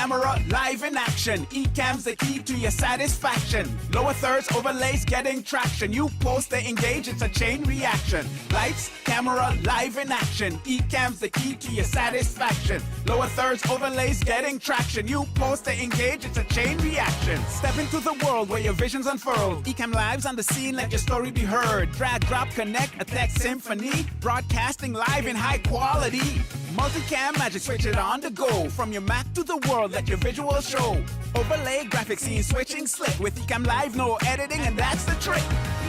camera, live in action. Ecamm's the key to your satisfaction. Lower thirds, overlays, getting traction. You post to engage, it's a chain reaction. Lights, camera, live in action. Ecamm's the key to your satisfaction. Lower thirds, overlays, getting traction. You post to engage, it's a chain reaction. Step into the world where your vision's unfurled. Ecamm Live's on the scene, let your story be heard. Drag, drop, connect, a tech symphony. Broadcasting live in high quality. Multicam magic, switch it on the go. From your Mac to the world, let your visual show. Overlay, graphic scene, switching slick. With Ecamm Live, no editing, and that's the trick.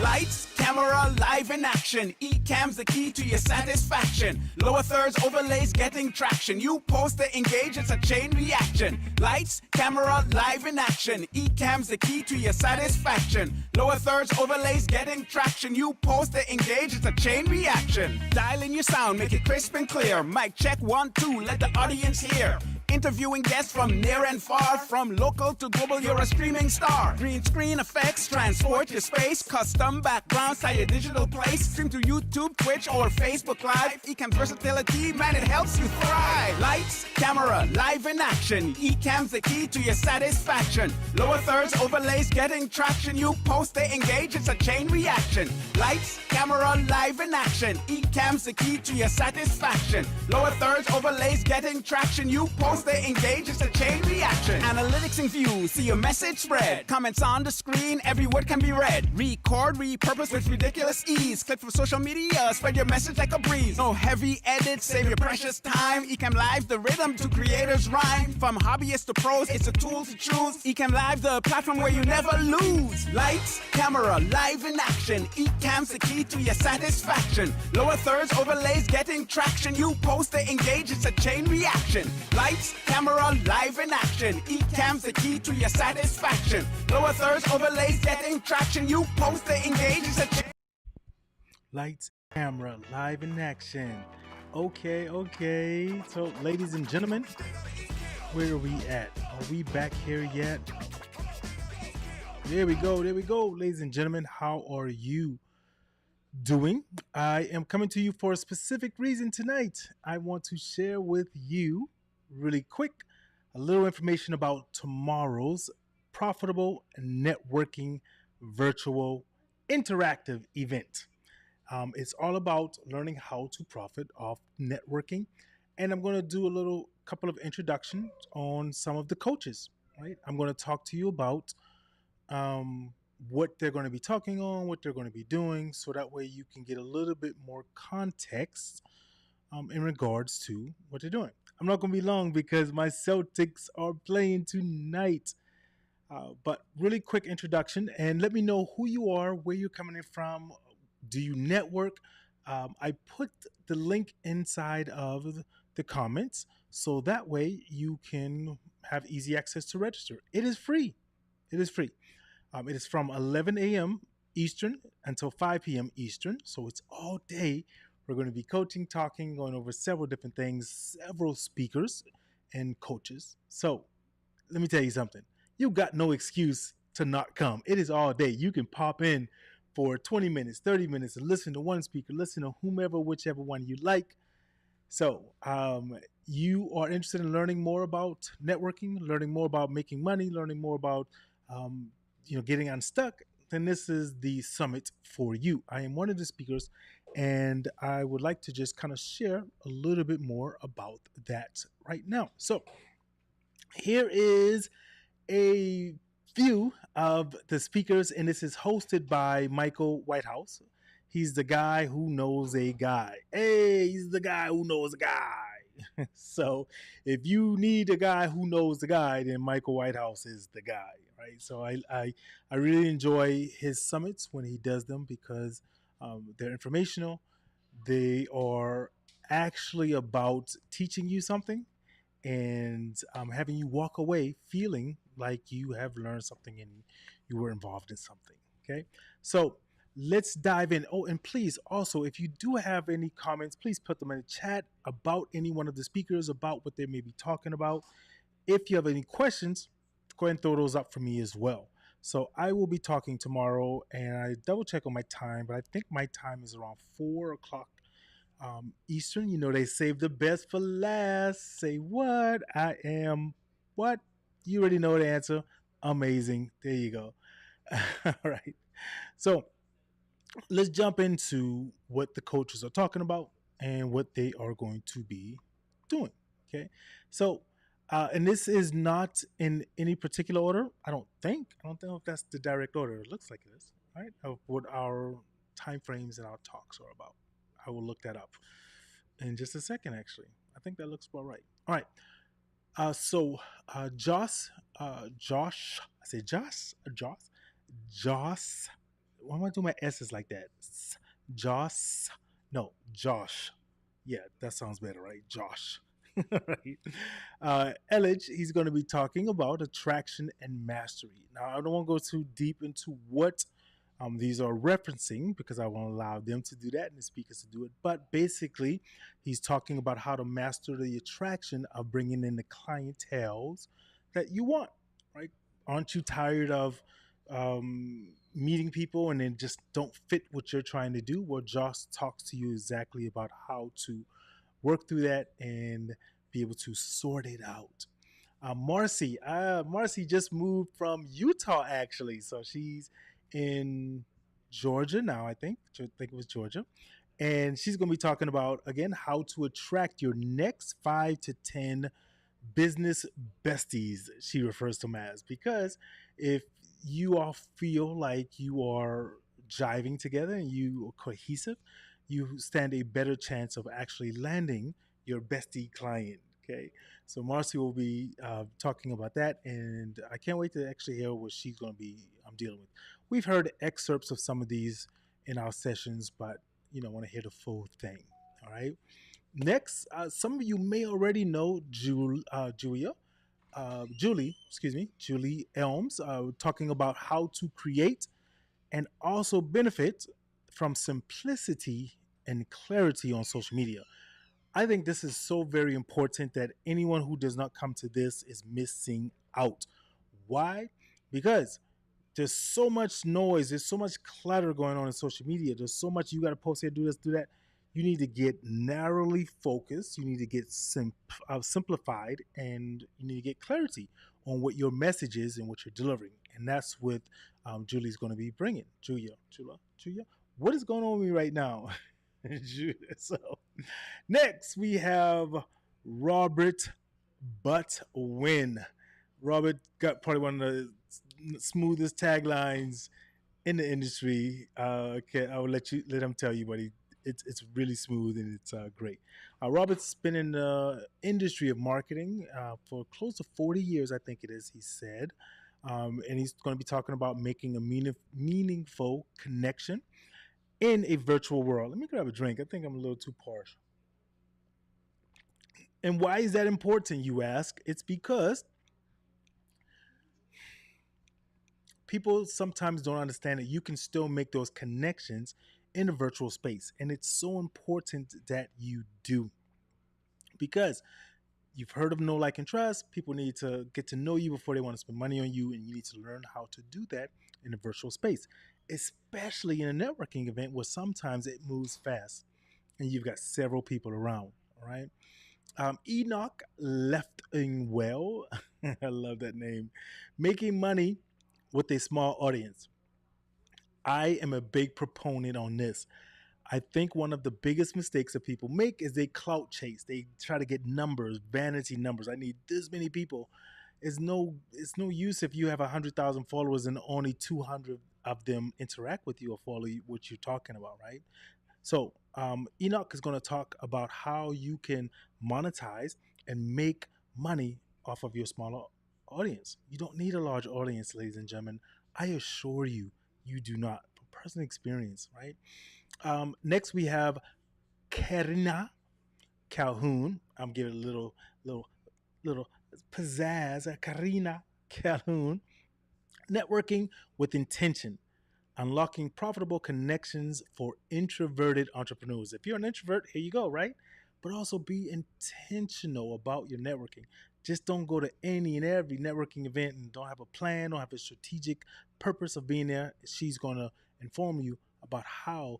Lights, camera, live in action. Ecamm's the key to your satisfaction. Lower thirds, overlays, getting traction. You post to engage, it's a chain reaction. Lights, camera, live in action. Ecamm's the key to your satisfaction. Lower thirds, overlays, getting traction. You post to engage, it's a chain reaction. Dial in your sound, make it crisp and clear. Mic check 1, 2, let the audience hear. Interviewing guests from near and far, from local to global, you're a streaming star. Green screen effects, transport your space. Custom backgrounds, tie your digital place. Stream to YouTube, Twitch, or Facebook Live. Ecamm's versatility, man, it helps you thrive. Lights, camera, live in action. Ecamm's the key to your satisfaction. Lower thirds, overlays, getting traction. You post to engage, it's a chain reaction. Lights, camera, live in action. Ecamm's the key to your satisfaction. Lower thirds, overlays, getting traction. You post to engage, it's a chain reaction. Analytics in view, see your message spread. Comments on the screen, every word can be read. Record, repurpose with ridiculous ease. Clip from social media, spread your message like a breeze. No heavy edits, save your precious time. Ecamm Live, the rhythm to creators rhyme. From hobbyists to pros, it's a tool to choose. Ecamm Live, the platform where you never lose. Lights, camera, live in action. Ecamm's the key to your satisfaction. Lower thirds, overlays, getting traction. You post to engage, it's a chain reaction. Lights, camera, live in action. Ecamm's the key to your satisfaction. Lower thirds, overlays, getting traction. You post to engage, it's a chain. Lights, camera, live in action. Okay. So, ladies and gentlemen, where are we at? Are we back here yet? There we go, ladies and gentlemen. How are you doing? I am coming to you for a specific reason tonight. I want to share with you really quick a little information about tomorrow's profitable networking virtual interactive event. It's all about learning how to profit off networking, and I'm going to do a little couple of introductions on some of the coaches. Right, I'm going to talk to you about what they're going to be talking on, what they're going to be doing, so that way you can get a little bit more context in regards to what they're doing. I'm not going to be long because my Celtics are playing tonight. But really quick introduction, and let me know who you are, where you're coming in from. Do you network? I put the link inside of the comments so that way you can have easy access to register. It is free. It is from 11 a.m. Eastern until 5 p.m. Eastern, so it's all day. We're going to be coaching, talking, going over several different things, several speakers and coaches. So let me tell you something. You got no excuse to not come. It is all day. You can pop in for 20 minutes, 30 minutes, and listen to one speaker, listen to whomever, whichever one you like. So you are interested in learning more about networking, learning more about making money, learning more about getting unstuck, then this is the summit for you. I am one of the speakers, and I would like to just kind of share a little bit more about that right now. So here is a few of the speakers, and this is hosted by Michael Whitehouse. He's the guy who knows a guy. Hey, he's the guy who knows a guy. So if you need a guy who knows the guy, then Michael Whitehouse is the guy, right? So I really enjoy his summits when he does them because they're informational. They are actually about teaching you something and having you walk away feeling like you have learned something and you were involved in something. Okay, so let's dive in. Oh, and please also, if you do have any comments, please put them in the chat about any one of the speakers, about what they may be talking about. If you have any questions, go ahead and throw those up for me as well. So I will be talking tomorrow, and I double check on my time, but I think my time is around 4 o'clock Eastern. You know, they save the best for last. Say what? I am What? You already know the answer. Amazing. There you go. All right. So let's jump into what the coaches are talking about and what they are going to be doing. Okay. So, and this is not in any particular order. I don't think. I don't know if that's the direct order. It looks like it is, right? Of what our time frames and our talks are about. I will look that up in just a second, actually. I think that looks about right. All right. Josh, I say Josh. Why am I doing my S's like that? Josh, no, Josh. Yeah, that sounds better, right? Josh. Right. Elledge, he's going to be talking about attraction and mastery. Now, I don't want to go too deep into what these are referencing because I want to allow them to do that and the speakers to do it. But basically, he's talking about how to master the attraction of bringing in the clientels that you want, right? Aren't you tired of meeting people and then just don't fit what you're trying to do? Well, Josh talks to you exactly about how to work through that and be able to sort it out. Marcy just moved from Utah actually, so she's in Georgia now. I think it was Georgia, and she's going to be talking about again how to attract your next 5 to 10 business besties. She refers to them as because if you all feel like you are jiving together and you are cohesive, you stand a better chance of actually landing your bestie client. Okay, so Marcy will be talking about that, and I can't wait to actually hear what she's going to be dealing with. We've heard excerpts of some of these in our sessions, but I want to hear the full thing. All right. Next, some of you may already know Julie Elms, talking about how to create and also benefit from simplicity and clarity on social media. I think this is so very important that anyone who does not come to this is missing out. Why? Because there's so much noise, there's so much clutter going on in social media. There's so much you got to post here, do this, do that. You need to get narrowly focused. You need to get simplified, and you need to get clarity on what your message is and what you're delivering. And that's what Julie's going to be bringing. Julia. What is going on with me right now? So next we have Robert But Win. Robert got probably one of the smoothest taglines in the industry. Okay, I will let him tell you, but it's really smooth and it's great. Robert's been in the industry of marketing for close to 40 years, I think it is. He said, and he's going to be talking about making a meaningful connection in a virtual world. Let me grab a drink. I think I'm a little too parched. And why is that important, you ask? It's because people sometimes don't understand that you can still make those connections in a virtual space. And it's so important that you do. Because you've heard of know, like, and trust. People need to get to know you before they want to spend money on you. And you need to learn how to do that in a virtual space, especially in a networking event where sometimes it moves fast and you've got several people around. All right. Enoch Leftingwell, I love that name, making money with a small audience. I am a big proponent on this. I think one of the biggest mistakes that people make is they clout chase. They try to get numbers, vanity numbers. I need this many people. It's no use if you have 100,000 followers and only 200 of them interact with you or follow you, what you're talking about, right? So Enoch is going to talk about how you can monetize and make money off of your smaller audience. You don't need a large audience, ladies and gentlemen. I assure you, you do not. From personal experience, right? Next, we have Karina Calhoun. I'm giving a little pizzazz. Karina Calhoun. Networking with intention, unlocking profitable connections for introverted entrepreneurs. If you're an introvert, here you go, right? But also be intentional about your networking. Just don't go to any and every networking event and don't have a plan, don't have a strategic purpose of being there. She's going to inform you about how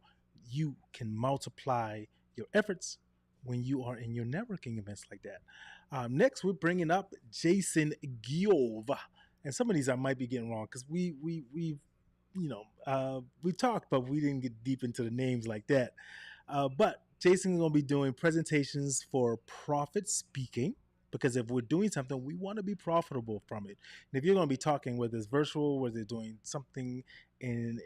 you can multiply your efforts when you are in your networking events like that. Next, we're bringing up Jason Giove, and some of these I might be getting wrong because we've we talked, but we didn't get deep into the names like that. But Jason's going to be doing presentations for profit speaking because if we're doing something, we want to be profitable from it. And if you're going to be talking, whether it's virtual, whether you're doing something in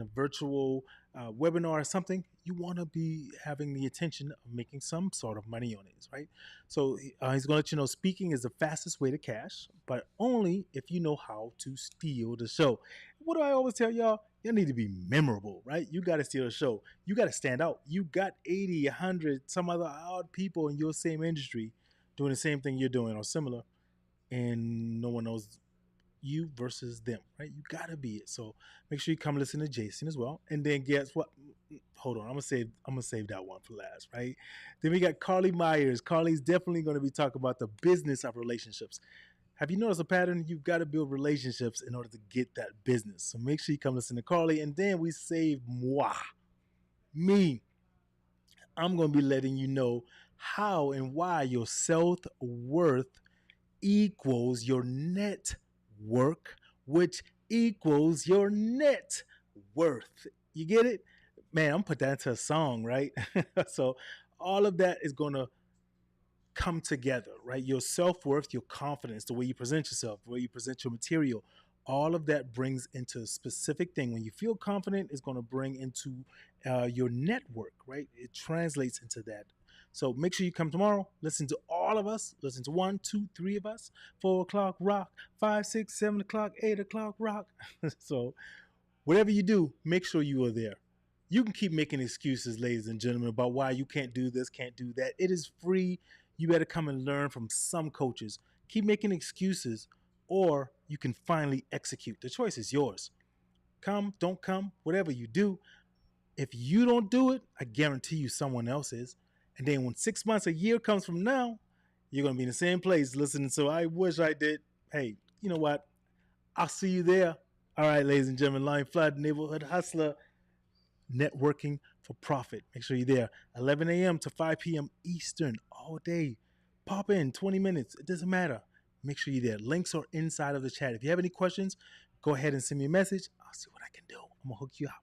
a virtual webinar or something, you want to be having the intention of making some sort of money on it, right? So he's going to let you know speaking is the fastest way to cash, but only if you know how to steal the show. What do I always tell y'all? You need to be memorable, right? You got to steal the show. You got to stand out. You got 80, 100, some other odd people in your same industry doing the same thing you're doing or similar, and no one knows you versus them, right? You got to be it. So make sure you come listen to Jason as well. And then guess what? Hold on, I'm gonna save that one for last, right? Then we got Carly Myers. Carly's definitely going to be talking about the business of relationships. Have you noticed a pattern? You've got to build relationships in order to get that business. So make sure you come listen to Carly. And then we save me. I'm going to be letting you know how and why your self-worth equals your net work, which equals your net worth. You get it? Man, I'm put that into a song, right? So all of that is going to come together, right? Your self-worth, your confidence, the way you present yourself, the way you present your material, all of that brings into a specific thing. When you feel confident, it's going to bring into your network, right? It translates into that. So make sure you come tomorrow. Listen to all of us. Listen to 1, 2, 3 of us. 4 o'clock rock. 5, 6, 7 o'clock, 8 o'clock rock. So whatever you do, make sure you are there. You can keep making excuses, ladies and gentlemen, about why you can't do this, can't do that. It is free. You better come and learn from some coaches. Keep making excuses, or you can finally execute. The choice is yours. Come, don't come, whatever you do. If you don't do it, I guarantee you someone else is. And then when 6 months, a year comes from now, you're going to be in the same place listening. So I wish I did. Hey, you know what? I'll see you there. All right, ladies and gentlemen, Lion Flood, Neighborhood Hustler, networking for profit. Make sure you're there. 11 a.m. to 5 p.m. Eastern all day. Pop in 20 minutes. It doesn't matter. Make sure you're there. Links are inside of the chat. If you have any questions, go ahead and send me a message. I'll see what I can do. I'm going to hook you up.